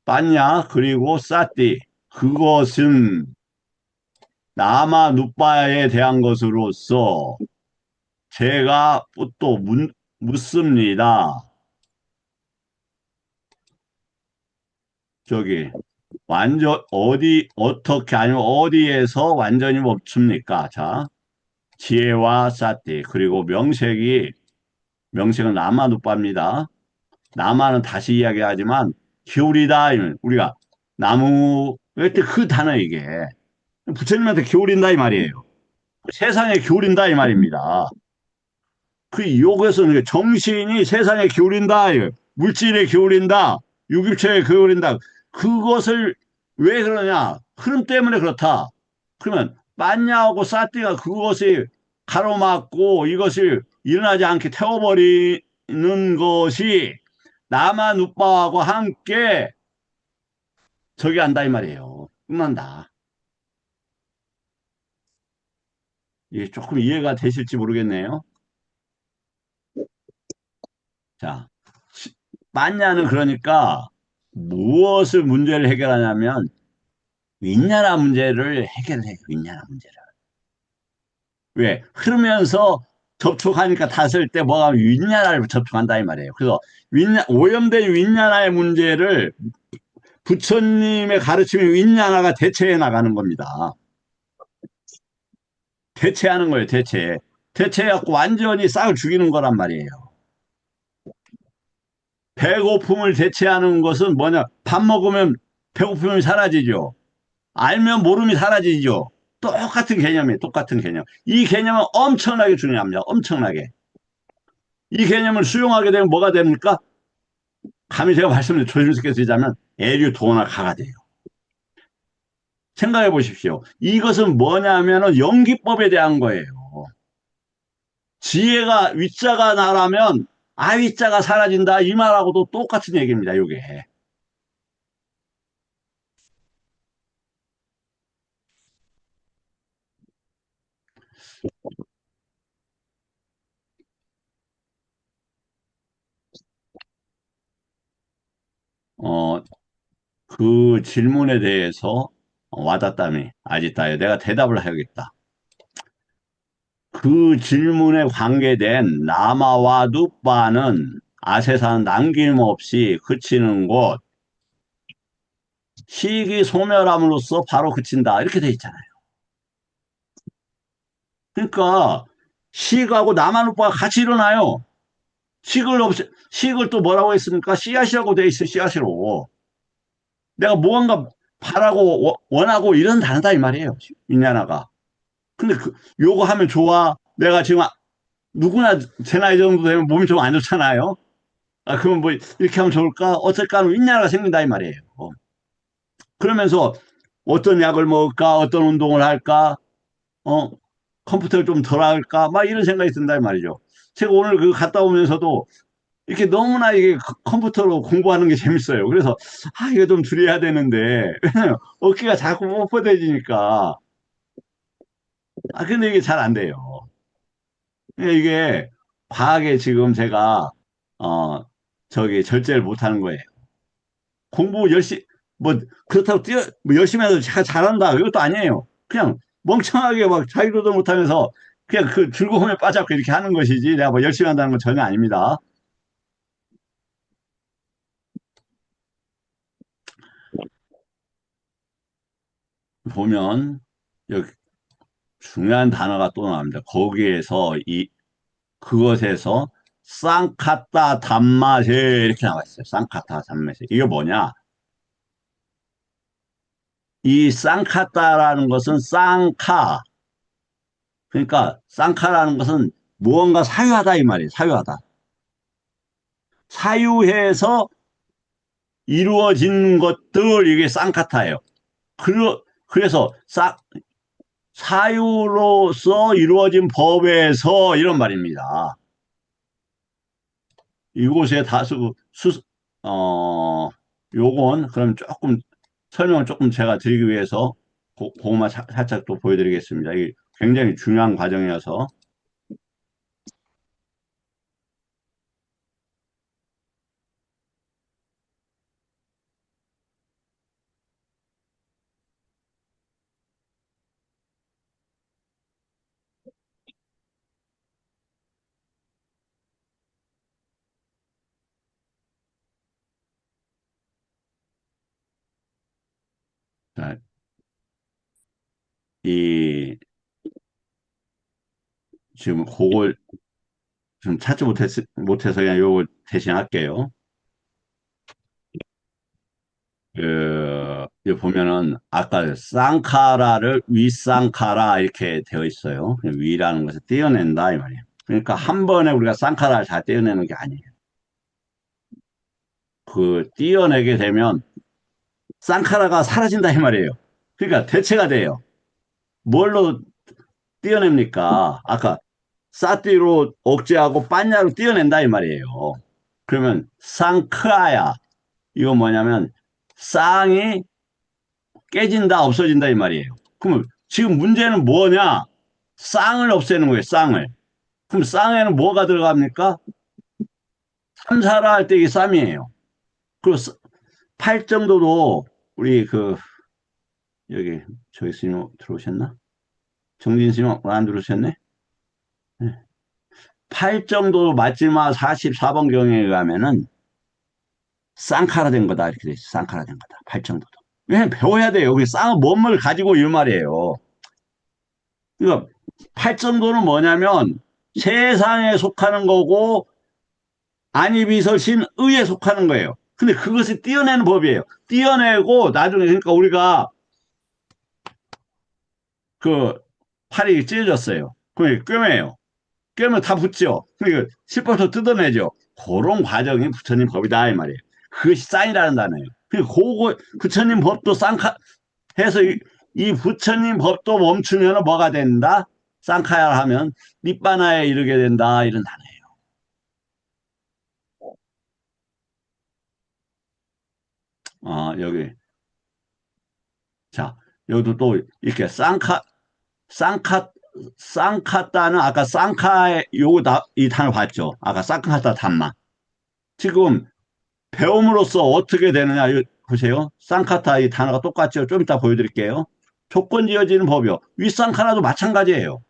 빠냐 그리고 사띠 그것은 나마 누빠에 대한 것으로서 제가 또 묻습니다. 저기 완전 어떻게 아니면 어디에서 완전히 멈춥니까? 자, 지혜와 사띠 그리고 명색은 나마누빠입니다. 나마는 다시 이야기하지만 기울이다 우리가 나무 왜그 단어 이게 부처님한테 기울인다 이 말이에요. 세상에 기울인다 이 말입니다. 그 여기서는 정신이 세상에 기울인다, 물질에 기울인다, 유기체에 기울인다. 그것을 왜 그러냐? 흐름 때문에 그렇다. 그러면 빠냐하고 사띠가 그것이 가로막고 이것을 일어나지 않게 태워버리는 것이 나만 우빠하고 함께 저기 한다 이 말이에요. 끝난다. 이게 조금 이해가 되실지 모르겠네요. 자, 빠냐는 그러니까 무엇을 문제를 해결하냐면 윈냐나 문제를 해결해요. 윈냐나 문제를. 왜? 흐르면서 접촉하니까 탔을 때 뭐가 윈냐나를 접촉한다 이 말이에요. 그래서 오염된 윈냐나의 문제를 부처님의 가르침이 윈냐나가 대체해 나가는 겁니다. 대체하는 거예요. 대체해갖고 완전히 싹을 죽이는 거란 말이에요. 배고픔을 대체하는 것은 뭐냐? 밥 먹으면 배고픔이 사라지죠. 알면 모름이 사라지죠. 똑같은 개념이에요. 똑같은 개념. 이 개념은 엄청나게 중요합니다. 엄청나게. 이 개념을 수용하게 되면 뭐가 됩니까? 감히 제가 말씀을 조심스럽게 드리자면 애류 도나 가가 돼요. 생각해 보십시오. 이것은 뭐냐면은 연기법에 대한 거예요. 지혜가 위자가 나라면 아위자가 사라진다 이 말하고도 똑같은 얘기입니다. 이게. 어, 그 질문에 대해서 와닿다니 아직다요. 내가 대답을 해야겠다. 그 질문에 관계된 라마와 누빠는 아세상 남김없이 그치는 곳 시기 소멸함으로써 바로 그친다 이렇게 돼 있잖아요. 그러니까 식하고 남한오빠가 같이 일어나요. 식을 또 뭐라고 했습니까? 씨앗이라고 돼 있어, 씨앗이로. 내가 무언가 바라고, 원하고 이런 다르다, 이 말이에요. 윈냐나가. 근데 요거 하면 좋아. 내가 지금 누구나 제 나이 정도 되면 몸이 좀 안 좋잖아요. 아, 그러면 뭐, 이렇게 하면 좋을까? 어떨까 하는 윈냐나가 생긴다, 이 말이에요. 그러면서 어떤 약을 먹을까? 어떤 운동을 할까? 어, 컴퓨터를 좀 덜 할까? 막 이런 생각이 든다, 이 말이죠. 제가 오늘 그 갔다 오면서도 이렇게 너무나 이게 컴퓨터로 공부하는 게 재밌어요. 그래서 아 이거 좀 줄여야 되는데 왜냐면 어깨가 자꾸 뻣뻣해지니까 아 근데 이게 잘 안 돼요. 그러니까 이게 과하게 지금 제가 어 저기 절제를 못하는 거예요. 공부 열심히 뭐 그렇다고 뭐 열심히 해서 제가 잘한다 이것도 아니에요. 그냥 멍청하게 막 자기도도 못하면서 그냥 그 즐거움에 빠져서 이렇게 하는 것이지 내가 뭐 열심히 한다는 건 전혀 아닙니다. 보면 여기 중요한 단어가 또 나옵니다. 거기에서 그것에서 쌍카타 단마세 이렇게 나와 있어요. 쌍카타 단마세. 이게 뭐냐? 이 쌍카타라는 것은 쌍카. 그러니까 쌍카라는 것은 무언가 사유하다 이 말이에요. 사유하다. 사유해서 이루어진 것들 이게 쌍카타예요. 그래서 사유로서 이루어진 법에서 이런 말입니다. 이곳에 어, 요건 그럼 조금 설명을 조금 제가 드리기 위해서 그것만 살짝 또 보여드리겠습니다. 이게 굉장히 중요한 과정이어서. 자, 이, 지금 그걸 좀 찾지 못해서 그냥 요거 대신 할게요. 여기 보면은 아까 쌍카라를 위쌍카라 이렇게 되어 있어요. 위라는 것을 떼어낸다 이 말이에요. 그러니까 한 번에 우리가 쌍카라를 다 떼어내는 게 아니에요. 그 떼어내게 되면 쌍카라가 사라진다 이 말이에요. 그러니까 대체가 돼요. 뭘로 떼어냅니까? 아까 사띠로 억제하고 빤야로 떼어낸다 이 말이에요. 그러면 쌍크아야 이건 뭐냐면 쌍이 깨진다 없어진다 이 말이에요. 그러면 지금 문제는 뭐냐? 쌍을 없애는 거예요. 쌍을. 그럼 쌍에는 뭐가 들어갑니까? 삼사라 할 때 이게 쌈이에요. 그리고 팔 정도도 우리 그 여기 저기 스님 들어오셨나? 정진 스님 안 들어오셨네? 네. 8 정도 맞지마 44번 경에 의하면은 쌍카라 된 거다 이렇게 돼 있어. 쌍카라 된 거다. 8 정도도. 왜 배워야 돼요. 여기 쌍은 뭔을 가지고 이 말이에요. 그러니까 8 정도는 뭐냐면 세상에 속하는 거고 안이비설신 의에 속하는 거예요. 근데 그것을 띄어내는 법이에요. 띄어내고 나중에 그러니까 우리가 그 팔이 찢어졌어요. 그게 꿰매요. 깨면 다 붙죠. 그러니까 씹어서 뜯어내죠. 그런 과정이 부처님 법이다 이 말이에요. 그것이 쌍이라는 단어예요. 그리고 그거 부처님 법도 쌍카 해서 이 부처님 법도 멈추면 뭐가 된다? 쌍카야 하면 니빠나에 이르게 된다 이런 단어예요. 여기 자 여기도 또 이렇게 쌍카 쌍카따는 아까 쌍카의 요거 이 단어 봤죠? 아까 쌍카따 단마. 지금 배움으로써 어떻게 되느냐 보세요. 쌍카타 이 단어가 똑같죠? 좀 이따 보여드릴게요. 조건 지어지는 법이요. 윗쌍카나도 마찬가지예요.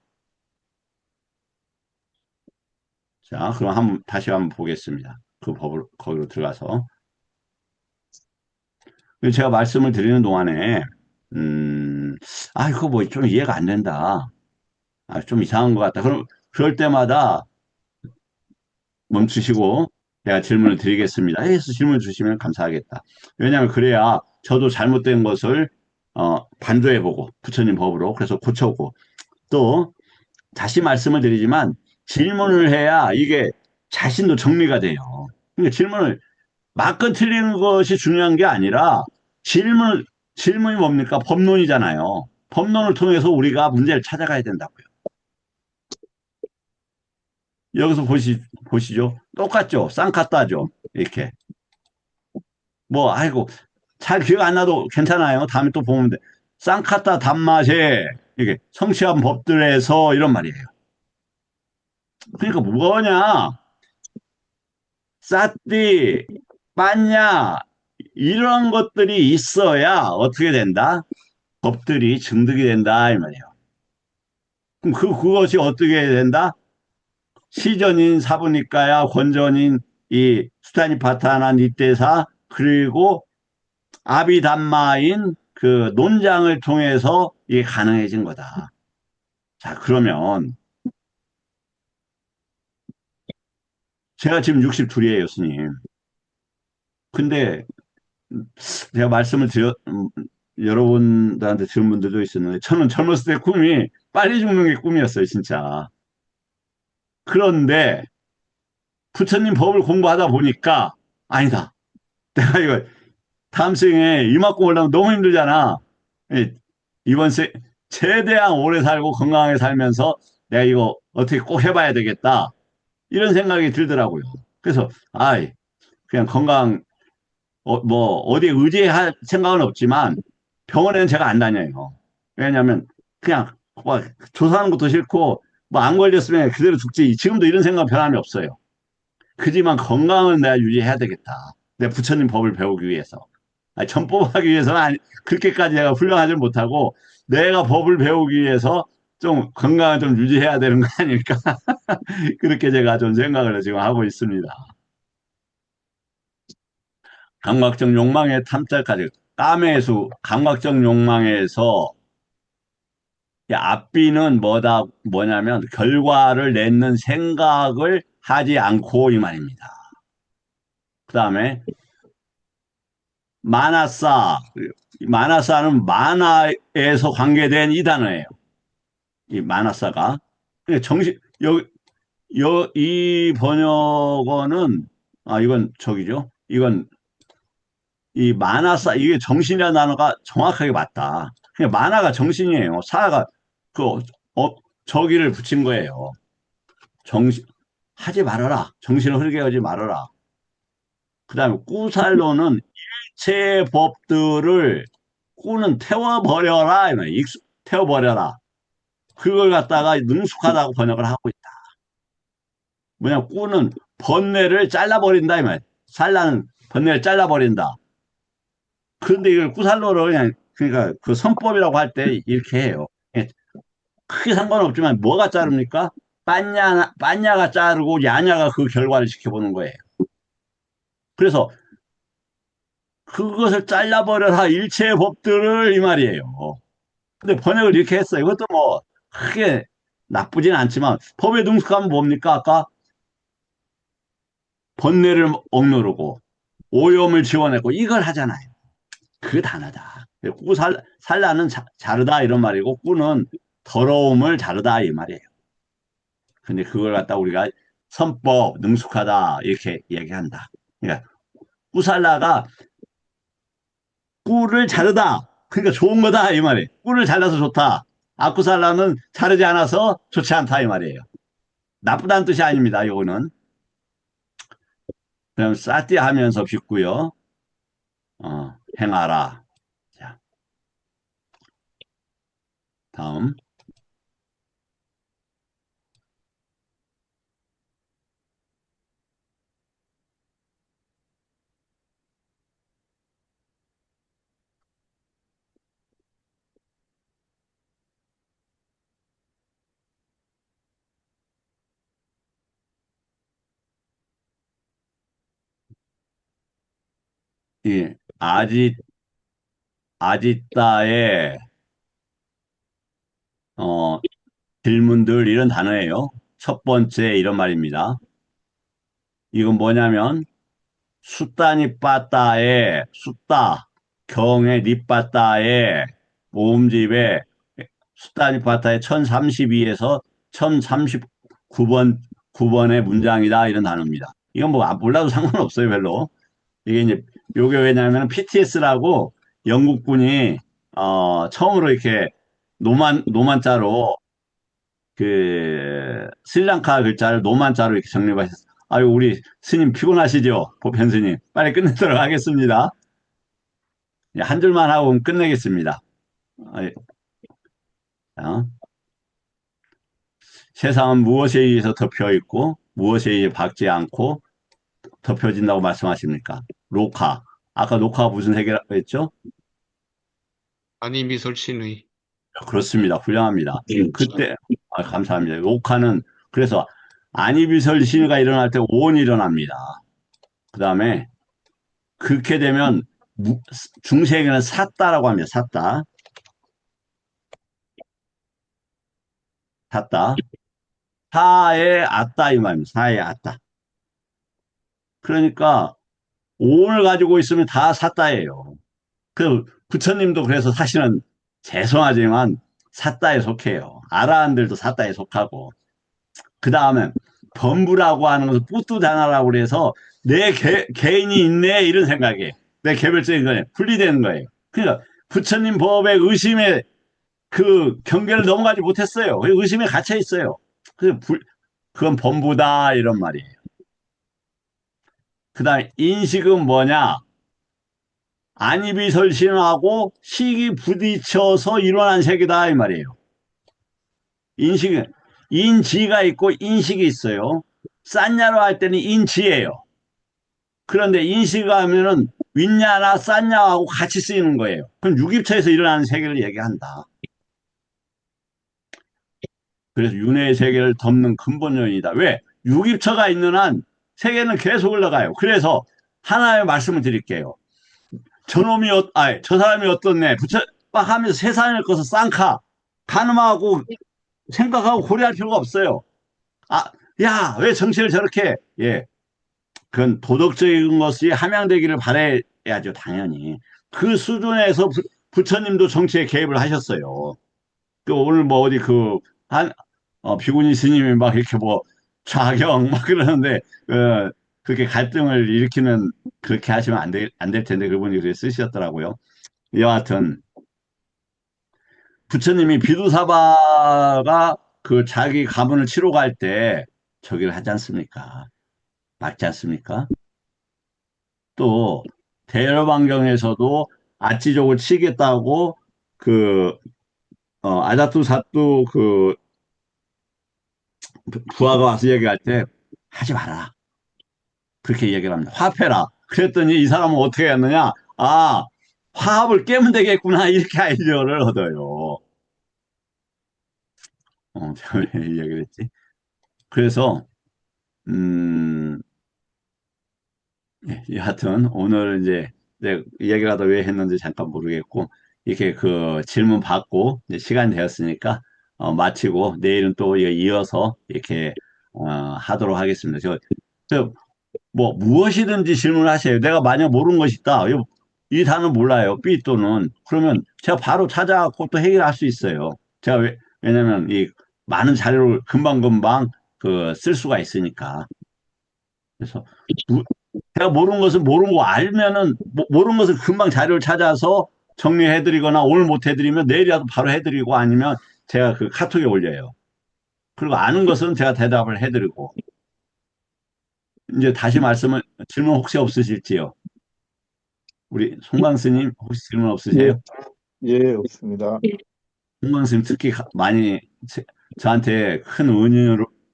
자, 그럼 다시 한번 보겠습니다. 그 법을 거기로 들어가서 제가 말씀을 드리는 동안에 음, 이거 뭐 좀 이해가 안 된다. 좀 이상한 것 같다. 그럼 그럴 때마다 멈추시고 제가 질문을 드리겠습니다. 해서 질문 주시면 감사하겠다. 왜냐하면 그래야 저도 잘못된 것을 반조해보고 부처님 법으로 그래서 고쳐오고 또 다시 말씀을 드리지만 질문을 해야 이게 자신도 정리가 돼요. 그러니까 질문을 맞건 틀리는 것이 중요한 게 아니라 질문이 뭡니까? 법론이잖아요. 법론을 통해서 우리가 문제를 찾아가야 된다고요. 여기서 보시죠. 똑같죠? 쌍카따죠? 이렇게. 뭐, 아이고, 잘 기억 안 나도 괜찮아요. 다음에 또 보면 돼. 쌍카타 단맛에 이게 성취한 법들에서 이런 말이에요. 그러니까 뭐냐? 싸띠, 빠냐, 이런 것들이 있어야 어떻게 된다? 법들이 증득이 된다, 이 말이에요. 그럼 그것이 어떻게 된다? 시전인 사부니까야 권전인 이 수타니파타나 니떼사 그리고 아비담마인 그 논장을 통해서 이게 가능해진 거다. 자, 그러면 제가 지금 62이에요, 스님. 근데 제가 말씀을 여러분들한테 들은 분들도 있었는데 저는 젊었을 때 꿈이 빨리 죽는 게 꿈이었어요, 진짜. 그런데 부처님 법을 공부하다 보니까 아니다. 내가 이거 다음 생에 이만큼 올라면 너무 힘들잖아. 예, 이번 생 최대한 오래 살고 건강하게 살면서 내가 이거 어떻게 꼭 해봐야 되겠다. 이런 생각이 들더라고요. 그래서 그냥 건강 뭐 어디에 의지할 생각은 없지만 병원에는 제가 안 다녀요. 왜냐하면 그냥 뭐 조사하는 것도 싫고 뭐 안 걸렸으면 그대로 죽지. 지금도 이런 생각 변함이 없어요. 그지만 건강은 내가 유지해야 되겠다. 내 부처님 법을 배우기 위해서. 전법하기 위해서는 그렇게까지 내가 훌륭하지 못하고 내가 법을 배우기 위해서 좀 건강을 좀 유지해야 되는 거 아닐까. 그렇게 제가 좀 생각을 지금 하고 있습니다. 감각적 욕망의 탐색까지 까매수 감각적 욕망에서 앞비는 뭐냐면 결과를 내는 생각을 하지 않고 이 말입니다. 그 다음에 마나사 마나사는 만화에서 관계된 이 단어예요. 이 마나사가 정신 이 번역어는 이건 저기죠. 이건 이 만화사 이게 정신이라는 단어가 정확하게 맞다. 그냥 만화가 정신이에요. 사가 그 저기를 붙인 거예요. 정신 하지 말아라. 정신을 흐르게 하지 말아라. 그다음에 꾸살로는 일체 법들을 꾸는 태워버려라. 태워버려라. 그걸 갖다가 능숙하다고 번역을 하고 있다. 뭐냐 꾸는 번뇌를 잘라버린다 이 말. 살라는 번뇌를 잘라버린다. 그런데 이걸 구살로로 그냥 그러니까 그 선법이라고 할 때 이렇게 해요. 예, 크게 상관없지만 뭐가 자릅니까? 빤냐가 자르고 야냐가 그 결과를 지켜보는 거예요. 그래서 그것을 잘라버려라 일체의 법들을 이 말이에요. 근데 번역을 이렇게 했어요. 이것도 뭐 크게 나쁘진 않지만 법에 능숙하면 뭡니까? 아까 번뇌를 억누르고 오염을 지워내고 이걸 하잖아요. 그 단어다. 살라는 자르다 이런 말이고 꾸는 더러움을 자르다 이 말이에요. 근데 그걸 갖다 우리가 선법, 능숙하다, 이렇게 얘기한다. 그러니까, 꾸살라가 꿀을 자르다. 그러니까 좋은 거다, 이 말이에요. 꿀을 잘라서 좋다. 아쿠살라는 자르지 않아서 좋지 않다, 이 말이에요. 나쁘다는 뜻이 아닙니다, 이거는. 그럼 싸띠 하면서 빚고요. 행하라. 자, 다음. 이 아지따의 어, 질문들 이런 단어예요. 첫 번째 이런 말입니다. 이건 뭐냐면 숫다니 빠따에 숫다 경에 니빠따에 모음집에 숫다니 빠따에 1032에서 1039번 9번의 문장이다 이런 단어입니다. 이건 뭐 몰라도 상관없어요 별로. 이게 이제 요게 왜냐하면 PTS라고 영국군이 처음으로 이렇게 노만자로 그 스리랑카 글자를 노만자로 이렇게 정립을 하셨어요. 아유 우리 스님 피곤하시죠? 보편 스님 빨리 끝내도록 하겠습니다. 한 줄만 하고 끝내겠습니다. 어? 세상은 무엇에 의해서 덮여 있고 무엇에 의해 박지 않고 덮여진다고 말씀하십니까? 로카. 아까 녹화 무슨 세계라고 했죠? 안이미설신의. 그렇습니다. 훌륭합니다. 그때 감사합니다. 녹화는 그래서 안이비설 신의가 일어날 때 오온이 일어납니다. 그 다음에 그렇게 되면 중세에게는 샀다라고 합니다. 샀다. 샀다. 사에 아따 이 말입니다. 사에 아따. 그러니까 오온을 가지고 있으면 다 샀다예요. 그 부처님도 그래서 사실은 죄송하지만 샀다에 속해요. 아라한들도 샀다에 속하고. 그 다음에 범부라고 하는 것은 뿌뚜다나라고 그래서 내 개인이 있네 이런 생각이에요. 내 개별적인 거예요. 분리되는 거예요. 그러니까 부처님 법의 의심에 그 경계를 넘어가지 못했어요. 의심에 갇혀 있어요. 그건 범부다 이런 말이에요. 그 다음에 인식은 뭐냐? 안이비설신하고 식이 부딪혀서 일어난 세계다 이 말이에요. 인식은 인지가 있고 인식이 있어요. 싼냐로 할 때는 인지예요. 그런데 인식을 하면은 윗냐나 싼냐하고 같이 쓰이는 거예요. 그럼 유깁처에서 일어나는 세계를 얘기한다. 그래서 윤회의 세계를 덮는 근본 요인이다. 왜? 유깁처가 있는 한 세계는 계속 흘러가요. 그래서 하나의 말씀을 드릴게요. 저 사람이 어떻네. 막 하면서 세상을 꺼서 쌍카, 가늠하고 생각하고 고려할 필요가 없어요. 아, 야, 왜 정치를 저렇게, 예. 그건 도덕적인 것이 함양되기를 바라야죠, 당연히. 그 수준에서 부처님도 정치에 개입을 하셨어요. 그 오늘 뭐 어디 비구니 스님이 막 이렇게 뭐 좌경 막 그러는데, 그렇게 갈등을 일으키는, 그렇게 하시면 안 될 텐데, 그분이 그렇게 쓰셨더라고요. 여하튼, 부처님이 비두사바가 그 자기 가문을 치러 갈 때 저기를 하지 않습니까? 맞지 않습니까? 또 대여방경에서도 아치족을 치겠다고 그 아자투사투 그 부하가 와서 얘기할 때 하지 마라 그렇게 얘기를 합니다. 화폐라. 그랬더니 이 사람은 어떻게 했느냐? 아 화합을 깨면 되겠구나 이렇게 아이디어를 얻어요. 제가 왜 이 얘기를 했지? 그래서 음 여하튼 오늘 이제 내가 이 얘기를 하다 왜 했는지 잠깐 모르겠고 이렇게 그 질문 받고 이제 시간 되었으니까 마치고 내일은 또 이어서 이렇게 하도록 하겠습니다. 뭐 무엇이든지 질문하세요. 내가 만약 모르는 것이 있다. 이 단어 몰라요. B 또는 그러면 제가 바로 찾아갖고 또 해결할 수 있어요. 제가 왜냐면 이 많은 자료를 금방금방 쓸 수가 있으니까. 그래서 무- 제가 모르는 것은 모르는 거 알면은 모르는 것을 금방 자료를 찾아서 정리해드리거나 오늘 못 해드리면 내일이라도 바로 해드리고 아니면 제가 그 카톡에 올려요. 그리고 아는 것은 제가 대답을 해드리고 이제 다시 말씀을 질문 혹시 없으실지요? 우리 송강 스님 혹시 질문 예, 없으세요? 예, 없습니다. 송강 스님 특히 많이 저한테 큰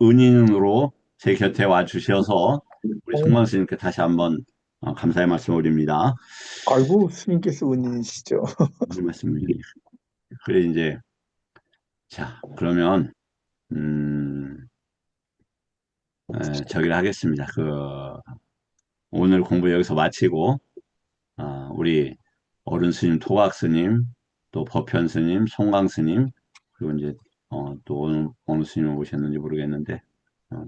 은인으로 제 곁에 와 주셔서 우리 송강 스님께 다시 한번 감사의 말씀 올립니다. 아이고, 스님께서 은인이시죠. 무슨 말씀이니? 그래 이제 자 그러면 음, 저기를 하겠습니다. 오늘 공부 여기서 마치고 우리 어른 스님, 토각 스님, 또 법현 스님, 송강 스님, 그리고 이제 또 어느 스님 오셨는지 모르겠는데, 어,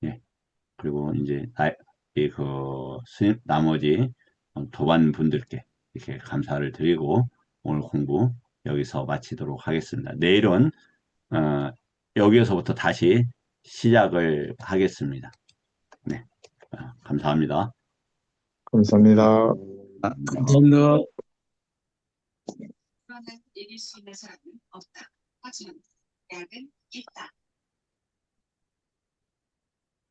예. 그리고 이제 스님 나머지 도반 분들께 이렇게 감사를 드리고 오늘 공부 여기서 마치도록 하겠습니다. 내일은 어, 여기에서부터 다시 시작을 하겠습니다. 네, 감사합니다. 감사합니다. 감사합니다. 그러나 이길 수 있는 사람은 없다. 하지만 대학은 있다.